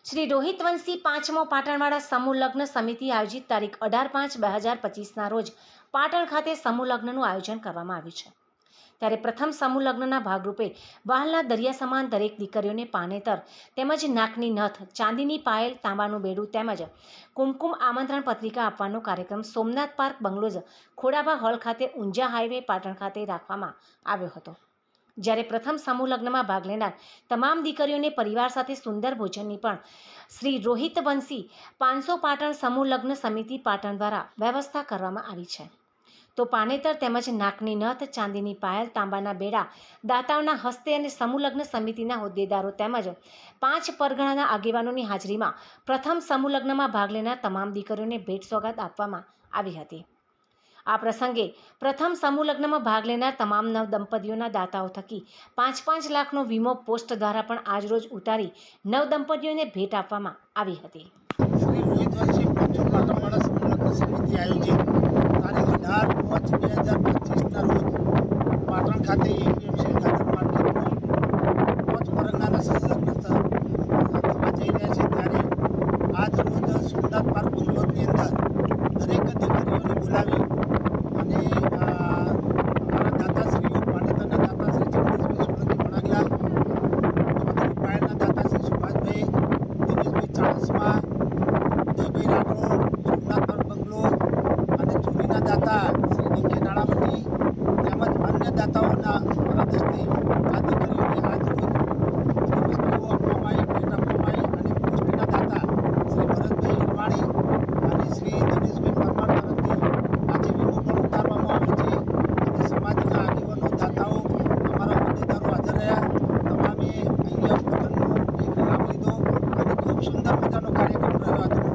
શ્રી રોહિત વંશી પાંચમો પાટણવાળા સમૂહ લગ્ન સમિતિ આયોજિત તારીખ 18/5/2025ના રોજ પાટણ ખાતે સમૂહ લગ્નનું આયોજન કરવામાં આવ્યું છે। ત્યારે પ્રથમ સમૂહ લગ્નના ભાગરૂપે વહાલના દરિયા સમાન દરેક દીકરીઓને પાનેતર તેમજ નાકની નથ, ચાંદીની પાયલ, તાંબાનું બેડું તેમજ કુમકુમ આમંત્રણ પત્રિકા આપવાનો કાર્યક્રમ સોમનાથ પાર્ક બંગલોઝ ખોડાભા હોલ ખાતે ઊંઝા હાઈવે પાટણ ખાતે રાખવામાં આવ્યો હતો। જ્યારે પ્રથમ સમૂહ લગ્નમાં ભાગ લેનાર તમામ દીકરીઓને પરિવાર સાથે સુંદર ભોજનની પણ શ્રી રોહિત વંશી 500 પાટણ સમૂહ લગ્ન સમિતિ પાટણ દ્વારા વ્યવસ્થા કરવામાં આવી છે। તો પાનેતર તેમજ નાકની નથ, ચાંદીની પાયલ, તાંબાના બેડા દાતાઓના હસ્તે અને સમૂહ લગ્ન સમિતિના હોદ્દેદારો તેમજ 5 પરગણાના આગેવાનોની હાજરીમાં પ્રથમ સમૂહ લગ્નમાં ભાગ લેનાર તમામ દીકરીઓને ભેટ સોગાદ આપવામાં આવી હતી। આ પ્રસંગે પ્રથમ સમૂહ લગ્નમાં ભાગ લેનાર તમામ નવ દંપતીઓના દાતાઓ થકી 5-5 લાખનો વીમો પોસ્ટ દ્વારા પણ આજરોજ ઉતારી નવ દંપતીઓને ભેટ આપવામાં આવી હતી। શ્રી રોહિત વંશી પાંચસો પાટણવાળા સમૂહ લગ્ન સમિતિ આયોજિત તારીખ 18/5/2025ના રોજ પાટણ ખાતે એપીએમસી ગાર્ડન માર્કેટમાં 5 પરગણાના સમૂહ લગ્ન થવા જઈ રહ્યા છે। ત્યારે આજ રોજ સોમનાથ પાર્ક બંગલોઝની અંદર દરેક દીકરીઓને બોલાવી અને અમારા દાતાશ્રીઓ પાનેતરના દાતાશ્રી જગદીશભાઈ સોલંકી વણાગલા, ચૌધરી પાયલના દાતાશ્રી સુભાષભાઈ, દિનેશભાઈ ચાણસ્મા, ઉદયભાઈ રાઠોડ, સોમનાથ પાર્ક બંગલોઝ અને ચોરીના દાતા શ્રી ડીકે નાણાવટી તેમજ અન્ય દાતાઓના અમારા દસ્તે આ દીકરીઓને આજ રોજ બધી વસ્તુઓ આપવામાં આવી, ભેટ આપવામાં આવી અને પોસ્ટના દાતા શ્રી ભરતભાઈ હિરવાણી અને શ્રી દિનેશભાઈ પરમાર તરફથી આજે વીમો પણ ઉતારવામાં આવ્યો છે અને સમાજના આગેવાનો, દાતાઓ, અમારા હોદ્દેદારો હાજર રહ્યા। તમામે અહીંયા ભોજનનો એક લાભ લીધો અને ખૂબ સુંદર મજાનો કાર્યક્રમ રહ્યો હતો।